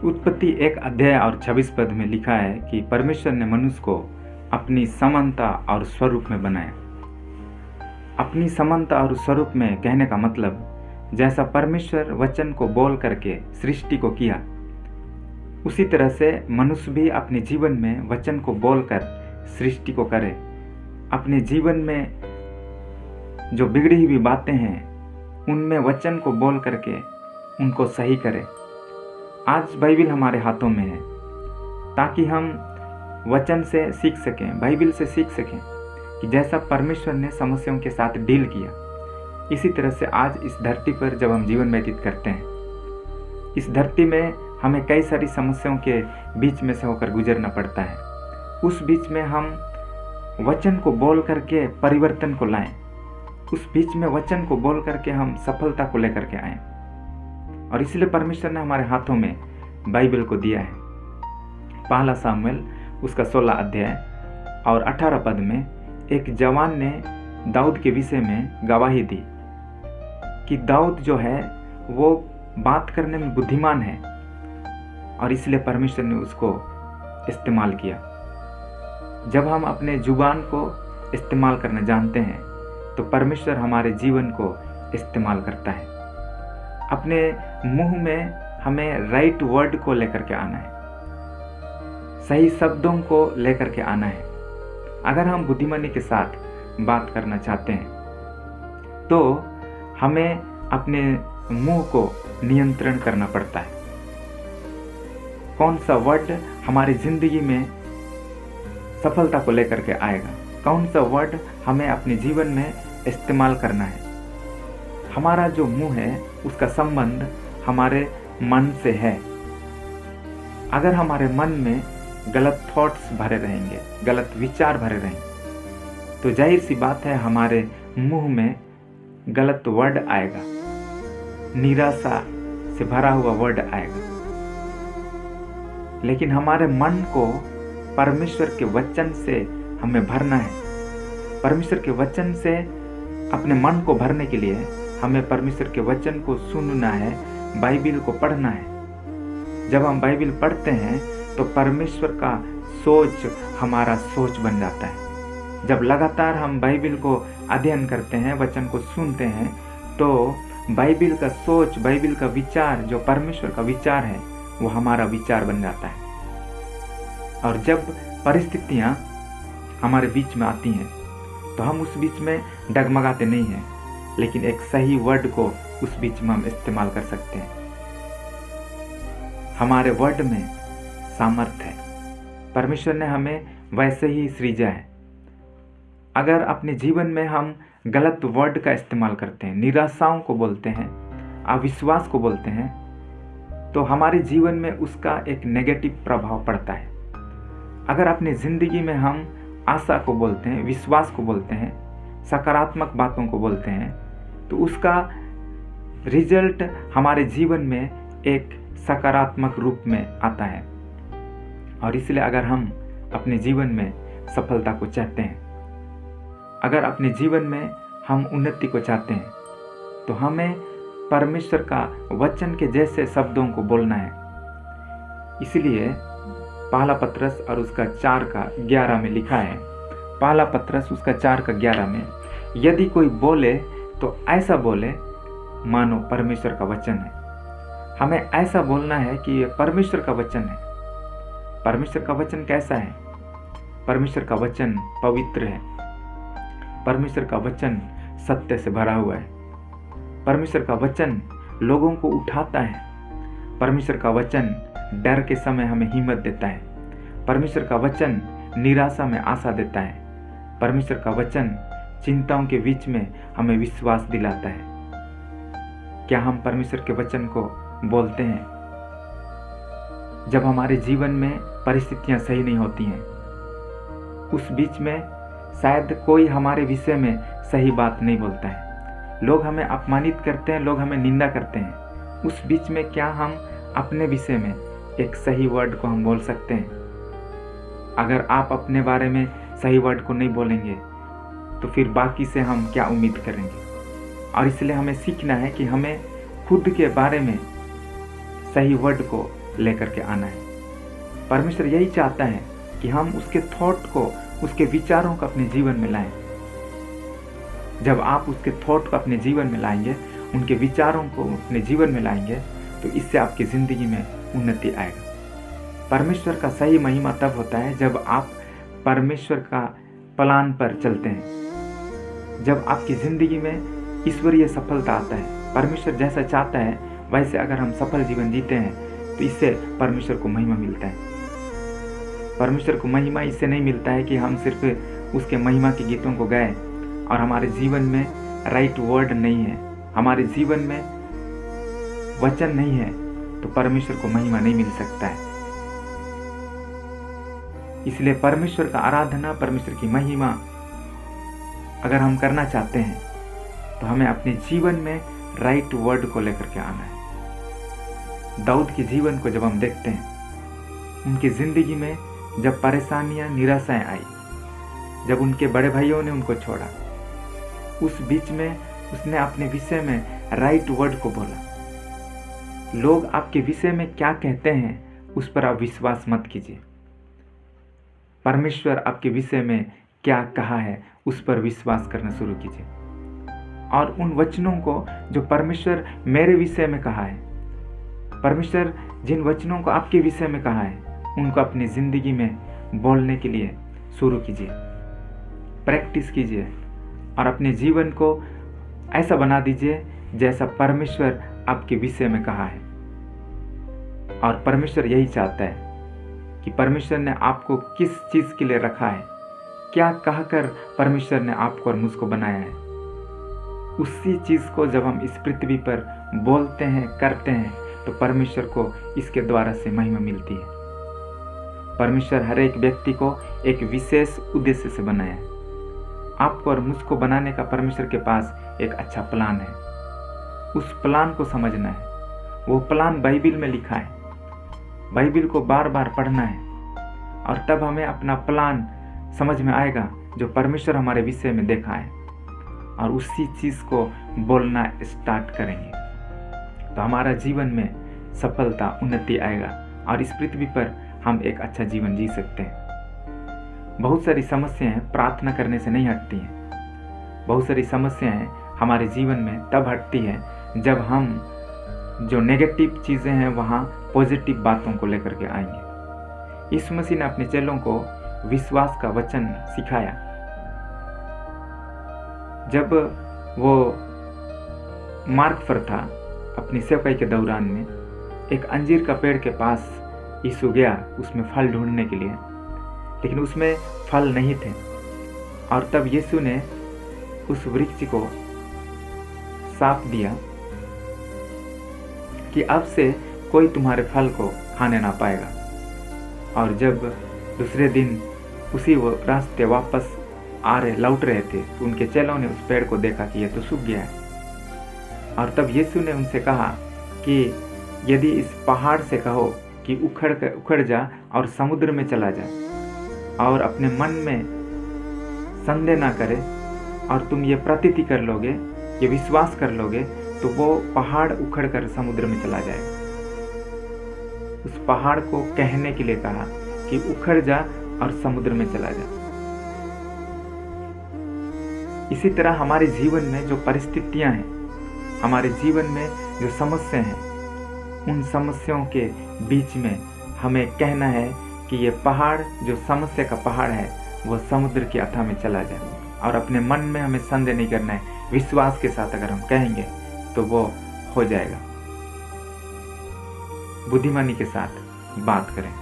उत्पत्ति 1 अध्याय और 26 पद में लिखा है कि परमेश्वर ने मनुष्य को अपनी समानता और स्वरूप में बनाया। अपनी समानता और स्वरूप में कहने का मतलब, जैसा परमेश्वर वचन को बोल करके सृष्टि को किया, उसी तरह से मनुष्य भी अपने जीवन में वचन को बोलकर सृष्टि को करे। अपने जीवन में जो बिगड़ी हुई बातें हैं उनमें वचन को बोल करके उनको सही करे। आज बाइबिल हमारे हाथों में है ताकि हम वचन से सीख सकें, बाइबिल से सीख सकें कि जैसा परमेश्वर ने समस्याओं के साथ डील किया, इसी तरह से आज इस धरती पर जब हम जीवन व्यतीत करते हैं, इस धरती में हमें कई सारी समस्याओं के बीच में से होकर गुजरना पड़ता है। उस बीच में हम वचन को बोल करके परिवर्तन को लाएं, उस बीच में वचन को बोल करके हम सफलता को लेकर के आएं। और इसलिए परमेश्वर ने हमारे हाथों में बाइबल को दिया है। पहला सामुएल उसका 16 अध्याय और 18 पद में एक जवान ने दाऊद के विषय में गवाही दी कि दाऊद जो है वो बात करने में बुद्धिमान है, और इसलिए परमेश्वर ने उसको इस्तेमाल किया। जब हम अपने जुबान को इस्तेमाल करना जानते हैं तो परमेश्वर हमारे जीवन को इस्तेमाल करता है। अपने मुंह में हमें राइट वर्ड को लेकर के आना है, सही शब्दों को लेकर के आना है। अगर हम बुद्धिमानी के साथ बात करना चाहते हैं तो हमें अपने मुंह को नियंत्रण करना पड़ता है। कौन सा वर्ड हमारी जिंदगी में सफलता को लेकर के आएगा, कौन सा वर्ड हमें अपने जीवन में इस्तेमाल करना है। हमारा जो मुंह है उसका संबंध हमारे मन से है। अगर हमारे मन में गलत थॉट्स भरे रहेंगे, गलत विचार भरे रहेंगे, तो जाहिर सी बात है हमारे मुंह में गलत वर्ड आएगा, निराशा से भरा हुआ वर्ड आएगा। लेकिन हमारे मन को परमेश्वर के वचन से हमें भरना है। परमेश्वर के वचन से अपने मन को भरने के लिए हमें परमेश्वर के वचन को सुनना है, बाइबिल को पढ़ना है। जब हम बाइबिल पढ़ते हैं तो परमेश्वर का सोच हमारा सोच बन जाता है। जब लगातार हम बाइबिल को अध्ययन करते हैं, वचन को सुनते हैं, तो बाइबिल का सोच, बाइबिल का विचार, जो परमेश्वर का विचार है, वो हमारा विचार बन जाता है। और जब परिस्थितियाँ हमारे बीच में आती हैं तो हम उस बीच में डगमगाते नहीं हैं, लेकिन एक सही वर्ड को उस बीच में हम इस्तेमाल कर सकते हैं। हमारे वर्ड में सामर्थ्य है। परमेश्वर ने हमें वैसे ही सृजा है। अगर अपने जीवन में हम गलत वर्ड का इस्तेमाल करते हैं, निराशाओं को बोलते हैं, अविश्वास को बोलते हैं, तो हमारे जीवन में उसका एक नेगेटिव प्रभाव पड़ता है। अगर अपनी ज़िंदगी में हम आशा को बोलते हैं, विश्वास को बोलते हैं, सकारात्मक बातों को बोलते हैं, तो उसका रिजल्ट हमारे जीवन में एक सकारात्मक रूप में आता है। और इसलिए अगर हम अपने जीवन में सफलता को चाहते हैं, अगर अपने जीवन में हम उन्नति को चाहते हैं, तो हमें परमेश्वर का वचन के जैसे शब्दों को बोलना है। इसलिए पहला पत्रस और उसका 4:11 में लिखा है, पहला पत्रस उसका 4:11 में, यदि कोई बोले तो ऐसा बोले मानो परमेश्वर का वचन है। हमें ऐसा बोलना है कि ये परमेश्वर का वचन है। परमेश्वर का वचन कैसा है? परमेश्वर का वचन पवित्र है। परमेश्वर का वचन सत्य से भरा हुआ है। परमेश्वर का वचन लोगों को उठाता है। परमेश्वर का वचन डर के समय हमें हिम्मत देता है। परमेश्वर का वचन निराशा में आशा देता है। परमेश्वर का वचन चिंताओं के बीच में हमें विश्वास दिलाता है। क्या हम परमेश्वर के वचन को बोलते हैं? जब हमारे जीवन में परिस्थितियां सही नहीं होती हैं, उस बीच में शायद कोई हमारे विषय में सही बात नहीं बोलता है, लोग हमें अपमानित करते हैं, लोग हमें निंदा करते हैं, उस बीच में क्या हम अपने विषय में एक सही वर्ड को हम बोल सकते हैं? अगर आप अपने बारे में सही वर्ड को नहीं बोलेंगे तो फिर बाकी से हम क्या उम्मीद करेंगे? और इसलिए हमें सीखना है कि हमें खुद के बारे में सही वर्ड को लेकर के आना है। परमेश्वर यही चाहता है कि हम उसके थॉट को, उसके विचारों को अपने जीवन में लाएं। जब आप उसके थॉट को अपने जीवन में लाएंगे, उनके विचारों को अपने जीवन में लाएंगे, तो इससे आपकी ज़िंदगी में उन्नति आएगा। परमेश्वर का सही महिमा तब होता है जब आप परमेश्वर का प्लान पर चलते हैं, जब आपकी ज़िंदगी में ईश्वरीय सफलता आता है। परमेश्वर जैसा चाहता है वैसे अगर हम सफल जीवन जीते हैं तो इससे परमेश्वर को महिमा मिलता है। परमेश्वर को महिमा इससे नहीं मिलता है कि हम सिर्फ उसके महिमा के गीतों को गाएं और हमारे जीवन में राइट वर्ड नहीं है, हमारे जीवन में वचन नहीं है, तो परमेश्वर को महिमा नहीं मिल सकता है। इसलिए परमेश्वर का आराधना, परमेश्वर की महिमा अगर हम करना चाहते हैं तो हमें अपने जीवन में राइट वर्ड को लेकर के आना है। दाऊद के जीवन को जब हम देखते हैं, उनकी ज़िंदगी में जब परेशानियां, निराशाएं आई, जब उनके बड़े भाइयों ने उनको छोड़ा, उस बीच में उसने अपने विषय में राइट वर्ड को बोला। लोग आपके विषय में क्या कहते हैं उस पर आप विश्वास मत कीजिए। परमेश्वर आपके विषय में क्या कहा है उस पर विश्वास करना शुरू कीजिए, और उन वचनों को जो परमेश्वर मेरे विषय में कहा है, परमेश्वर जिन वचनों को आपके विषय में कहा है, उनको अपनी ज़िंदगी में बोलने के लिए शुरू कीजिए, प्रैक्टिस कीजिए और अपने जीवन को ऐसा बना दीजिए जैसा परमेश्वर आपके विषय में कहा है। और परमेश्वर यही चाहता है कि परमेश्वर ने आपको किस चीज़ के लिए रखा है, क्या कहकर परमेश्वर ने आपको और मुझको बनाया है, उसी चीज़ को जब हम इस पृथ्वी पर बोलते हैं, करते हैं, तो परमेश्वर को इसके द्वारा से महिमा मिलती है। परमेश्वर हर एक व्यक्ति को एक विशेष उद्देश्य से बनाया है। आपको और मुझको बनाने का परमेश्वर के पास एक अच्छा प्लान है। उस प्लान को समझना है। वो प्लान बाइबिल में लिखा है। बाइबिल को बार बार पढ़ना है और तब हमें अपना प्लान समझ में आएगा जो परमेश्वर हमारे विषय में देखा है, और उसी चीज़ को बोलना स्टार्ट करेंगे तो हमारा जीवन में सफलता, उन्नति आएगा और इस पृथ्वी पर हम एक अच्छा जीवन जी सकते हैं। बहुत सारी समस्याएं प्रार्थना करने से नहीं हटती हैं। बहुत सारी समस्याएं हमारे जीवन में तब हटती है जब हम जो नेगेटिव चीज़ें हैं वहाँ पॉजिटिव बातों को लेकर के आएंगे। यीशु मसीह ने अपने चेलों को विश्वास का वचन सिखाया। जब वो मार्ग पर था अपनी सेवकाई के दौरान में, एक अंजीर का पेड़ के पास यीशु गया उसमें फल ढूंढने के लिए, लेकिन उसमें फल नहीं थे। और तब यीशु ने उस वृक्ष को शाप दिया कि अब से कोई तुम्हारे फल को खाने ना पाएगा। और जब दूसरे दिन उसी वो रास्ते वापस लौट रहे थे तो उनके चेलों ने उस पेड़ को देखा कि यह तो सूख गया है। और तब यीशु ने उनसे कहा कि यदि इस पहाड़ से कहो कि उखड़ जा और समुद्र में चला जा, और अपने मन में संदेह ना करे और तुम ये प्रतीति कर लोगे, ये विश्वास कर लोगे, तो वो पहाड़ उखड़ कर समुद्र में चला जाएगा। उस पहाड़ को कहने के लिए कहा कि उखड़ जा और समुद्र में चला जा। इसी तरह हमारे जीवन में जो परिस्थितियां हैं, हमारे जीवन में जो समस्या हैं, उन समस्याओं के बीच में हमें कहना है कि ये पहाड़, जो समस्या का पहाड़ है, वो समुद्र की अथाह में चला जाए। और अपने मन में हमें संदेह नहीं करना है, विश्वास के साथ अगर हम कहेंगे तो वो हो जाएगा। बुद्धिमानी के साथ बात करें।